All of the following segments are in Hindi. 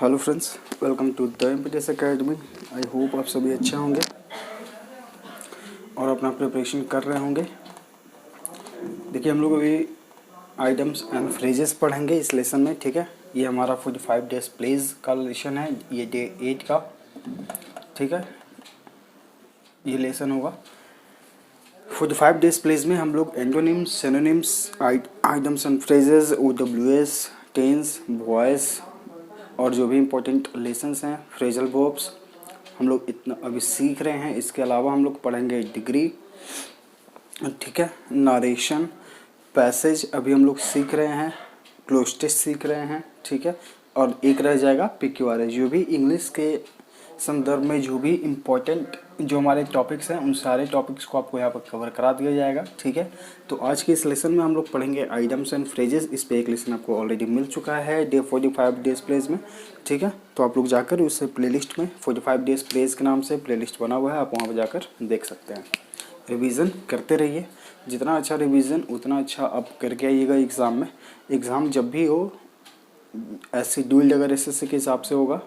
Hello friends, welcome to the MPTS academy. I hope आप सभी अच्छे होंगे और अपना प्रिपरेशन कर रहे होंगे। देखिए, हम लोग अभी आइटम्स एंड फ्रेजेस पढ़ेंगे इस लेसन में, ठीक है। ये हमारा 45 डेज प्लेज का लेसन है, ये डे 8 का, ठीक है। ये लेसन होगा 45 डेज प्लेज में। हम लोग antonyms, synonyms, items and phrases, OWS, tense, voice और जो भी इम्पोर्टेंट लेसन्स हैं, फ्रेजल वर्ब्स, हम लोग इतना अभी सीख रहे हैं। इसके अलावा हम लोग पढ़ेंगे डिग्री, ठीक है, नारेशन, पैसेज अभी हम लोग सीख रहे हैं, क्लोस्टिस सीख रहे हैं, ठीक है। और एक रह जाएगा PQRS, जो भी इंग्लिश के संदर्भ में जो भी इम्पोर्टेंट जो हमारे टॉपिक्स हैं, उन सारे टॉपिक्स को आपको यहाँ पर कवर करा दिया जाएगा, ठीक है। तो आज के इस लेसन में हम लोग पढ़ेंगे आइटम्स एंड फ्रेजेस। इस पे एक लेसन आपको ऑलरेडी मिल चुका है डे 45 डेज प्लेज में, ठीक है। तो आप लोग जाकर उस प्लेलिस्ट में 45 डेज प्लेज के नाम से प्लेलिस्ट बना हुआ है, आप वहाँ पर जाकर देख सकते हैं। रिवीजन करते रहिए, जितना अच्छा रिवीजन उतना अच्छा आप करके आइएगा एग्ज़ाम में। एग्ज़ाम जब भी हो ऐसे ड्यूल्ड अगर SSC के हिसाब से होगा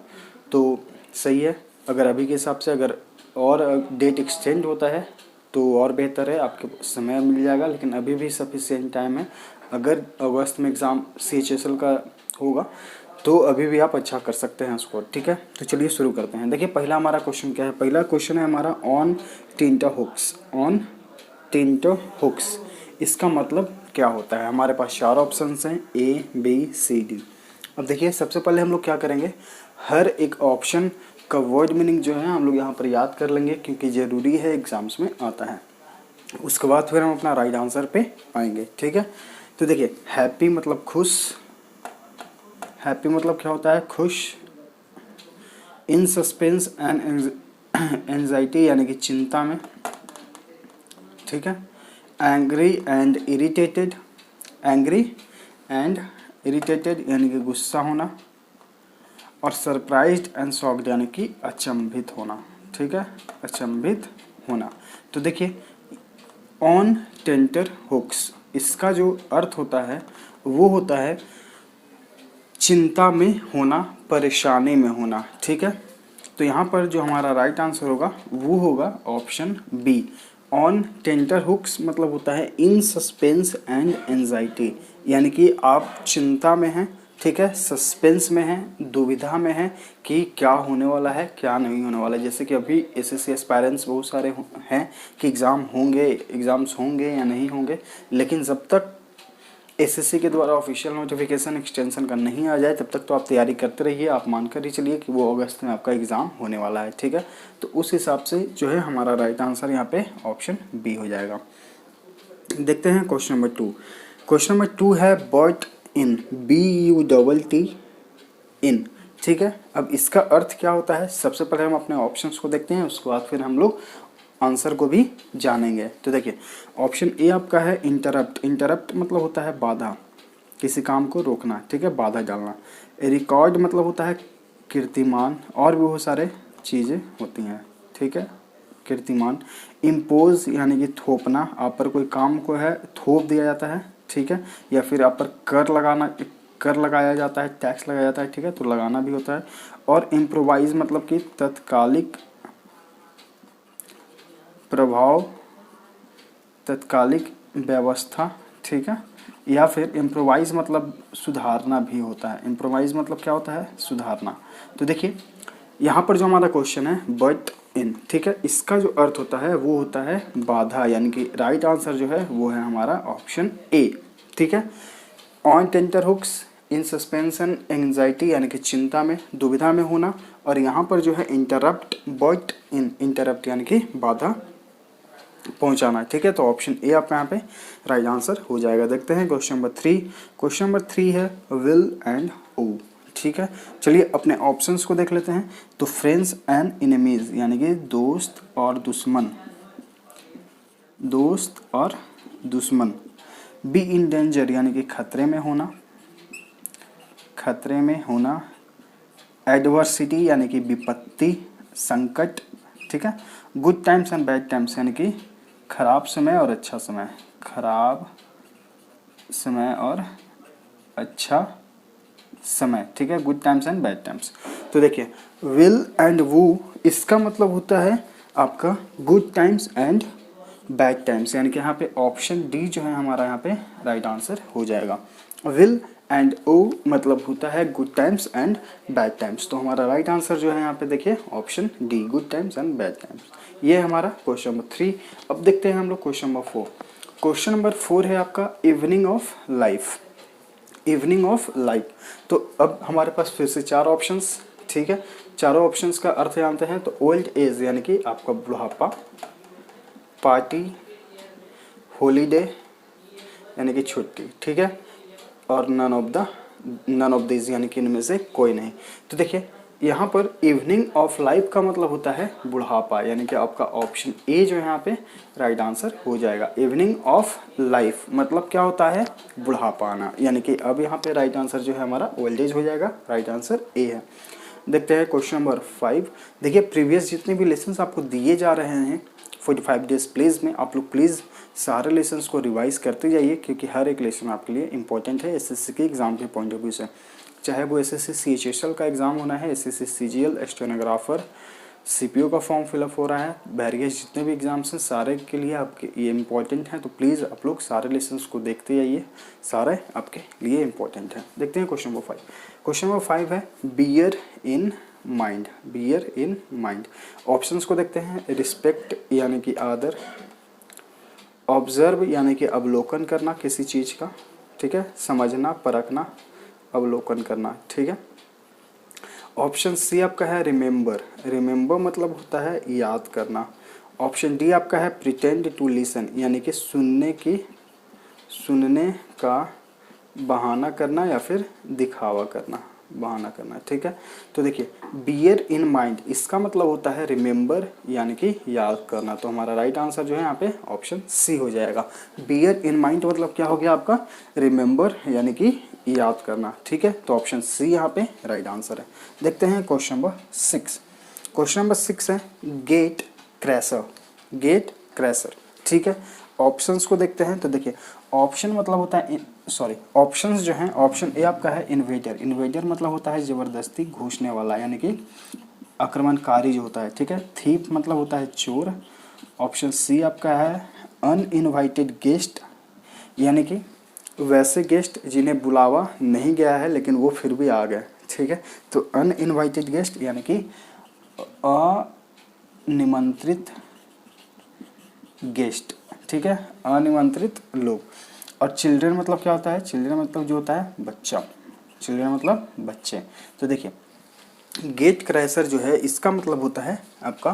तो सही है, अगर अभी के हिसाब से अगर और डेट एक्सटेंड होता है तो और बेहतर है, आपके समय मिल जाएगा। लेकिन अभी भी सफिशिएंट टाइम है। अगर अगस्त में एग्ज़ाम CHSL का होगा तो अभी भी आप अच्छा कर सकते हैं स्कोर, ठीक है। तो चलिए शुरू करते हैं। देखिए, पहला हमारा क्वेश्चन क्या है। पहला क्वेश्चन है हमारा ऑन टेंटरहुक्स। ऑन टेंटरहुक्स, इसका मतलब क्या होता है। हमारे पास 4 ऑप्शंस हैं, A, B, C, D। अब देखिए, सबसे पहले हम लोग क्या करेंगे, हर एक ऑप्शन का वर्ड मीनिंग जो है हम लोग यहाँ पर याद कर लेंगे, क्योंकि ज़रूरी है, एग्जाम्स में आता है। उसके बाद फिर हम अपना राइट आंसर पे आएंगे, ठीक है। तो देखिए, हैप्पी मतलब खुश। हैप्पी मतलब क्या होता है, खुश। इन सस्पेंस एंड एंजाइटी यानी कि चिंता में, ठीक है। Angry and irritated. Angry and irritated यानी कि गुस्सा होना। और सरप्राइज्ड एंड शॉक्ड यानी कि अचंभित होना, ठीक है, अचंभित होना। तो देखिए, ऑन टेंटरहुक्स, इसका जो अर्थ होता है वो होता है चिंता में होना, परेशानी में होना, ठीक है। तो यहाँ पर जो हमारा राइट आंसर होगा वो होगा ऑप्शन B। ऑन टेंटरहुक्स मतलब होता है इन सस्पेंस एंड एंजाइटी, यानी कि आप चिंता में हैं, ठीक है, सस्पेंस में हैं, दुविधा में हैं कि क्या होने वाला है, क्या नहीं होने वाला है। जैसे कि अभी SSC एस्पायरेंट्स बहुत सारे हैं कि एग्ज़ाम्स होंगे या नहीं होंगे, लेकिन जब तक SSC के द्वारा ऑफिशियल नोटिफिकेशन एक्सटेंशन का नहीं आ जाए तब तक तो आप तैयारी करते रहिए। आप मानकर ही चलिए कि वो अगस्त में आपका एग्ज़ाम होने वाला है, ठीक है। तो उस हिसाब से जो है हमारा राइट आंसर यहाँ पे ऑप्शन B हो जाएगा। देखते हैं क्वेश्चन नंबर 2। क्वेश्चन नंबर 2 है बट इन, BUTT इन, ठीक है। अब इसका अर्थ क्या होता है, सबसे पहले हम अपने ऑप्शंस को देखते हैं, उसके बाद फिर हम लोग आंसर को भी जानेंगे। तो देखिए, ऑप्शन A आपका है इंटरप्ट। इंटरप्ट मतलब होता है बाधा, किसी काम को रोकना, ठीक है, बाधा डालना। रिकॉर्ड मतलब होता है कीर्तिमान, और भी बहुत सारे चीज़ें होती हैं, ठीक है, कीर्तिमान। इम्पोज यानी कि थोपना, आप पर कोई काम को है थोप दिया जाता है, ठीक है, या फिर आप पर कर लगाया जाता है, टैक्स लगाया जाता है, ठीक है, तो लगाना भी होता है। और इम्प्रोवाइज मतलब कि तत्कालिक प्रभाव, तत्कालिक व्यवस्था, ठीक है। या फिर इम्प्रोवाइज मतलब सुधारना भी होता है। इम्प्रोवाइज मतलब क्या होता है, सुधारना। तो देखिए, यहाँ पर जो हमारा क्वेश्चन है बट इन, ठीक है, इसका जो अर्थ होता है वो होता है बाधा, यानी कि राइट आंसर जो है वो है हमारा ऑप्शन A, ठीक है। ऑन टेंटरहुक्स, इन सस्पेंशन एंजाइटी यानी कि चिंता में, दुविधा में होना। और यहाँ पर जो है इंटरप्ट, बट इन, इंटरप्ट यानी कि बाधा पहुंचाना, ठीक है। तो ऑप्शन A आपका यहाँ पे राइट आंसर हो जाएगा। देखते हैं क्वेश्चन नंबर 3। क्वेश्चन नंबर 3 है विल एंड ओ, ठीक है। चलिए अपने ऑप्शंस को देख लेते हैं। तो फ्रेंड्स एंड इनेमीज यानी कि दोस्त और दुश्मन, दोस्त और दुश्मन। बी इन डेंजर यानी कि खतरे में होना, खतरे में होना। एडवर्सिटी यानी कि विपत्ति, संकट, ठीक है। Good times and bad times यानी कि खराब समय और अच्छा समय, खराब समय और अच्छा समय, ठीक है, good times and bad times. तो देखिए विल एंड वू, इसका मतलब होता है आपका good times and bad times, यानी कि यहाँ पे ऑप्शन डी जो है हमारा यहाँ पे राइट आंसर हो जाएगा। विल एंड ओ मतलब होता है good times and bad times, तो हमारा राइट आंसर जो है यहाँ पे देखिए option D, good times and bad times. ये हमारा क्वेश्चन नंबर 3। अब देखते हैं हम लोग क्वेश्चन नंबर 4। क्वेश्चन नंबर 4 है आपका evening of life, evening of life. तो अब हमारे पास फिर से 4 ऑप्शंस, ठीक है, चारों ऑप्शंस का अर्थ जानते हैं। तो ओल्ड एज यानी कि आपका बुढ़ापा, पार्टी, हॉलीडे यानी कि छुट्टी, ठीक है, और नन ऑफ दिस यानी कि इनमें से कोई नहीं। तो देखिए यहाँ पर इवनिंग ऑफ लाइफ का मतलब होता है बुढ़ापा, यानी कि आपका ऑप्शन ए जो है यहाँ पे राइट आंसर हो जाएगा। इवनिंग ऑफ लाइफ मतलब क्या होता है, बुढ़ापा आना, यानी कि अब यहाँ पे राइट आंसर जो है हमारा ओल्ड एज हो जाएगा, राइट आंसर ए है। देखते हैं क्वेश्चन नंबर 5। देखिए प्रीवियस जितने भी लेसन्स आपको दिए जा रहे हैं 45 डेज प्लीज़ में, आप लोग प्लीज़ सारे लेसन्स को रिवाइज करते जाइए, क्योंकि हर एक लेसन आपके लिए इंपॉर्टेंट है एसएससी के एग्ज़ाम के पॉइंट ऑफ व्यू से। चाहे वो एसएससी सीएचएसएल का एग्ज़ाम होना है, एसएससी सीजीएल, स्टेनोग्राफर, सीपीओ का फॉर्म फिलअप हो रहा है, बैरियर्स जितने भी एग्ज़ाम्स हैं सारे के लिए आपके ये इंपॉर्टेंट हैं। तो प्लीज़ आप लोग सारे लेसन्स को देखते जाइए, सारे आपके लिए इंपॉर्टेंट हैं। देखते हैं क्वेश्चन नंबर 5। क्वेश्चन नंबर 5 है bear in mind, bear in mind. Options को देखते हैं। रिस्पेक्ट यानी कि आदर, ऑब्जर्व यानी कि अवलोकन करना किसी चीज़ का, ठीक है, समझना, परखना, अवलोकन करना, ठीक है। ऑप्शन सी आपका है रिमेंबर, रिमेंबर मतलब होता है याद करना। ऑप्शन डी आपका है प्रिटेंड टू लिसन, यानी कि सुनने का बहाना करना या फिर दिखावा करना, बहाना करना, ठीक है। तो देखिए बियर इन माइंड इसका मतलब होता है रिमेंबर यानी कि याद करना, तो हमारा राइट आंसर जो है यहाँ पे ऑप्शन सी हो जाएगा। बियर इन माइंड मतलब क्या हो गया आपका, रिमेंबर यानी कि याद करना, ठीक है। तो ऑप्शन सी यहाँ पे राइट आंसर है। देखते हैं क्वेश्चन नंबर 6। क्वेश्चन नंबर 6 है गेट क्रैशर, गेट क्रैशर, ठीक है। ऑप्शंस को देखते हैं। तो देखिए ऑप्शन मतलब होता है ऑप्शंस जो हैं, ऑप्शन ए आपका है इन्वेडर, इन्वेडर मतलब होता है ज़बरदस्ती घुसने वाला यानी कि आक्रमणकारी जो होता है, ठीक है। थीप मतलब होता है चोर। ऑप्शन सी आपका है अनइनवाइटेड गेस्ट, यानी कि वैसे गेस्ट जिन्हें बुलावा नहीं गया है लेकिन वो फिर भी आ गए, ठीक है। तो अनइनवाइटेड गेस्ट यानी कि अनिमंत्रित गेस्ट, ठीक है, अनिमंत्रित लोग। और चिल्ड्रन मतलब क्या होता है, चिल्ड्रन मतलब जो होता है बच्चा, चिल्ड्रन मतलब बच्चे। तो देखिए गेट क्रैशर जो है इसका मतलब होता है आपका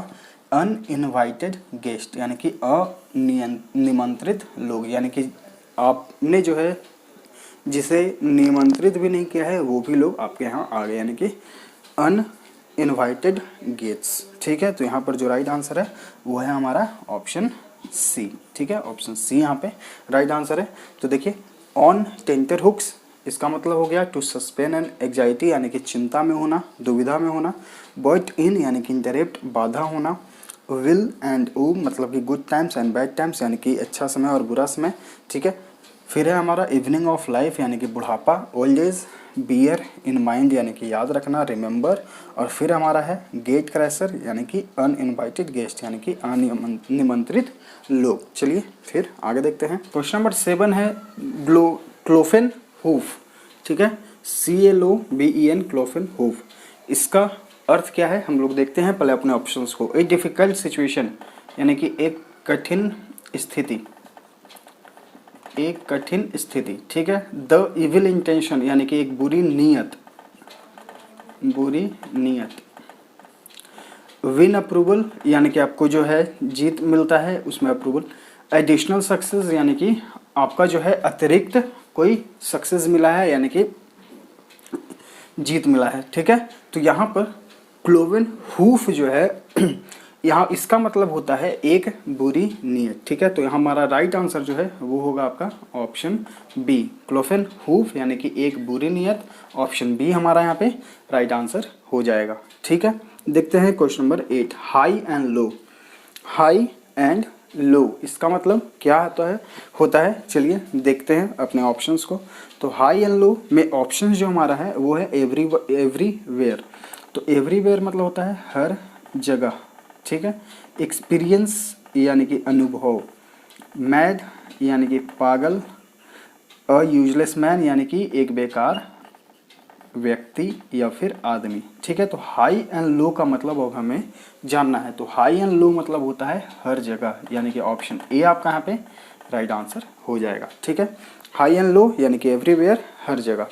अनइनवाइटेड गेस्ट, यानी कि अनिमंत्रित लोग, यानी कि आपने जो है जिसे निमंत्रित भी नहीं किया है वो भी लोग आपके यहाँ आ गए, यानी कि अनइनवाइटेड गेट्स, ठीक है। तो यहाँ पर जो राइट आंसर है वो है हमारा ऑप्शन सी, ठीक है, ऑप्शन सी यहाँ पे राइट आंसर है। तो देखिए ऑन टेंटर हुक्स इसका मतलब हो गया टू सस्पेन एंड एग्जाइटी, यानी कि चिंता में होना, दुविधा में होना। बॉट इन यानी कि इंटरप्ट, बाधा होना। विल एंड ऊ मतलब कि good times and bad times यानी कि अच्छा समय और बुरा समय, ठीक है। फिर है हमारा इवनिंग ऑफ लाइफ यानी कि बुढ़ापा, old age, bear in mind यानी कि याद रखना, रिमेंबर। और फिर हमारा है गेट क्रैशर यानी कि अनइनवाइटेड गेस्ट यानी कि अनिमंत्रित लोग। चलिए फिर आगे देखते हैं। क्वेश्चन नंबर 7 है क्लोफेन हूफ, ठीक है, CLOVEN क्लोफेन हूफ। इसका अर्थ क्या है हम लोग देखते हैं पहले अपने ऑप्शंस को। ए डिफिकल्ट सिचुएशन यानी कि एक कठिन स्थिति, एक कठिन स्थिति, ठीक है। द इविल इंटेंशन यानी कि एक बुरी नीयत, बुरी नीयत। विन अप्रूवल यानी कि आपको जो है जीत मिलता है उसमें अप्रूवल। एडिशनल सक्सेस यानी कि आपका जो है अतिरिक्त कोई सक्सेस मिला है यानी कि जीत मिला है, ठीक है। तो यहाँ पर क्लोवेन हूफ जो है यहाँ इसका मतलब होता है एक बुरी नीयत, ठीक है। तो यहाँ हमारा राइट आंसर जो है वो होगा आपका ऑप्शन बी, क्लोफेन हूफ यानी कि एक बुरी नीयत। ऑप्शन बी हमारा यहाँ पे राइट आंसर हो जाएगा, ठीक है। देखते हैं question number 8 high and low, high and low, इसका मतलब क्या होता है चलिए देखते हैं अपने ऑप्शंस को। तो हाई एंड लो में ऑप्शंस जो हमारा है वो है एवरीवेयर। तो एवरीवेयर मतलब होता है हर जगह, ठीक है। एक्सपीरियंस यानी कि अनुभव, मैड यानी कि पागल, अ यूजलेस मैन यानी कि एक बेकार व्यक्ति या फिर आदमी, ठीक है। तो हाई एंड लो का मतलब अब हमें जानना है। तो हाई एंड लो मतलब होता है हर जगह, यानी कि ऑप्शन ए आपका यहाँ पे राइट आंसर हो जाएगा, ठीक है। हाई एंड लो यानी कि एवरीवेयर, हर जगह।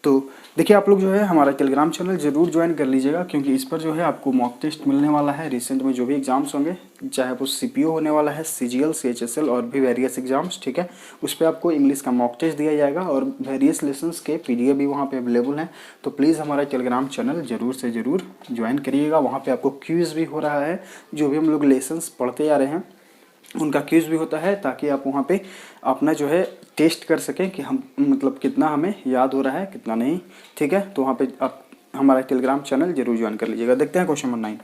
तो देखिए आप लोग जो है हमारा टेलीग्राम चैनल जरूर ज्वाइन कर लीजिएगा, क्योंकि इस पर जो है आपको मॉक टेस्ट मिलने वाला है रिसेंट में जो भी एग्जाम्स होंगे, चाहे वो सीपीओ होने वाला है, सीजीएल, सीएचएसएल और भी वेरियस एग्जाम्स, ठीक है। उस पर आपको इंग्लिश का मॉक टेस्ट दिया जाएगा और वेरियस लेसन्स के पीडीएफ भी वहाँ पे अवेलेबल हैं। तो प्लीज़ हमारा टेलीग्राम चैनल जरूर से ज़रूर ज्वाइन करिएगा। वहाँ पर आपको क्विज़ भी हो रहा है, जो भी हम लोग लेसन्स पढ़ते आ रहे हैं उनका क्विज़ भी होता है, ताकि आप वहाँ पे अपना जो है टेस्ट कर सकें कि हम मतलब कितना हमें याद हो रहा है कितना नहीं, ठीक है। तो वहाँ पे आप हमारा टेलीग्राम चैनल जरूर ज्वाइन कर लीजिएगा। देखते हैं क्वेश्चन नंबर 9।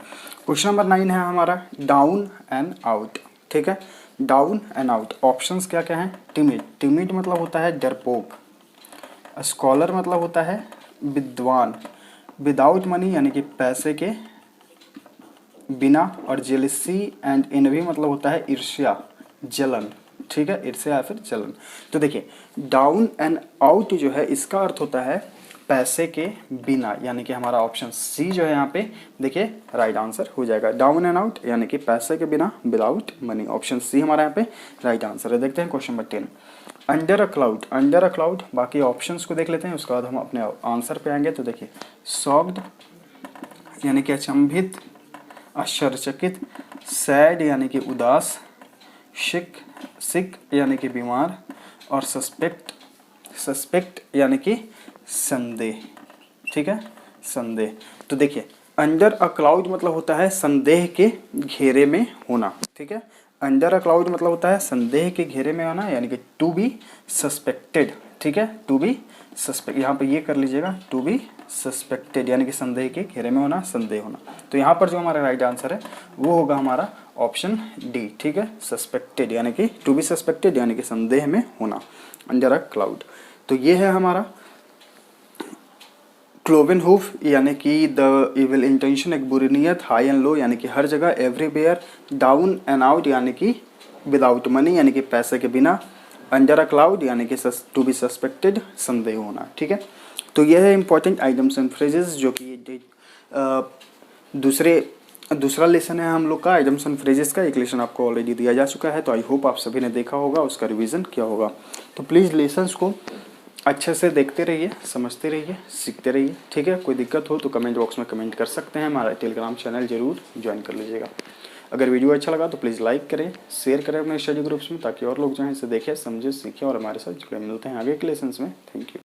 क्वेश्चन नंबर 9 है हमारा डाउन एंड आउट, ठीक है। डाउन एंड आउट ऑप्शंस क्या क्या हैं। टिमिड, टिमिड मतलब होता है डरपोक। स्कॉलर मतलब होता है विद्वान। विदाउट मनी यानी कि पैसे के बिना। और जेलिसी एंड एनवी मतलब होता है ईर्ष्या, जलन, ठीक है, ईर्ष्या या फिर जलन। तो देखिए डाउन एंड आउट जो है इसका अर्थ होता है पैसे के बिना, यानी कि हमारा ऑप्शन सी जो है यहाँ पे देखिए राइट आंसर हो जाएगा। डाउन एंड आउट यानी कि पैसे के बिना, विदाउट मनी, ऑप्शन सी हमारा यहाँ पे राइट आंसर है। देखते हैं question number 10। Under a cloud, under a cloud, बाकी ऑप्शंस को देख लेते हैं उसके बाद हम अपने आंसर पे आएंगे। तो देखिए शॉक्ड यानी कि अचंभित, आश्चर्यचकित, सैड यानी कि उदास, सिक यानी कि बीमार, और सस्पेक्ट यानी कि संदेह, ठीक है, संदेह। तो देखिए अंडर अ क्लाउड मतलब होता है संदेह के घेरे में होना, ठीक है। अंडर अ क्लाउड मतलब होता है संदेह के घेरे में होना, यानी कि टू बी सस्पेक्टेड, ठीक है, टू बी सस्पेक्ट, यहाँ पे ये कर लीजिएगा, टू बी सस्पेक्टेड यानी कि संदेह के घेरे में होना, संदेह होना। तो यहाँ पर जो हमारा राइट आंसर है वो होगा हमारा ऑप्शन डी, ठीक है, सस्पेक्टेड यानी कि टू बी सस्पेक्टेड यानी कि संदेह में होना, अंडर अ क्लाउड। तो ये है हमारा क्लोवेन हुफ यानी कि द इविल इंटेंशन, एक बुरी नीयत। हाई एंड लो यानी कि हर जगह, एवरीवेयर। डाउन एंड आउट यानी कि विदाउट मनी यानी कि पैसे के बिना। अंडर अ क्लाउड यानी कि टू बी सस्पेक्टेड, संदेह होना, ठीक है। तो यह है इंपॉर्टेंट आइटम्स एंड फ्रेजेस, जो कि दूसरा लेसन है हम लोग का आइटम्स एंड फ्रेजेस का। एक लेसन आपको ऑलरेडी दिया जा चुका है, तो आई होप आप सभी ने देखा होगा, उसका रिवीजन किया होगा। तो प्लीज़ लेसन्स को अच्छे से देखते रहिए, समझते रहिए, सीखते रहिए, ठीक है। कोई दिक्कत हो तो कमेंट बॉक्स में कमेंट कर सकते हैं। हमारा टेलीग्राम चैनल जरूर ज्वाइन कर लीजिएगा। अगर वीडियो अच्छा लगा तो प्लीज़ लाइक करें, शेयर करें अपने स्टडी ग्रुप्स में, ताकि और लोग जो हैं इसे देखें, समझें, सीखें और हमारे साथ जुड़े। मिलते हैं आगे के लेसन्स में। Thank you.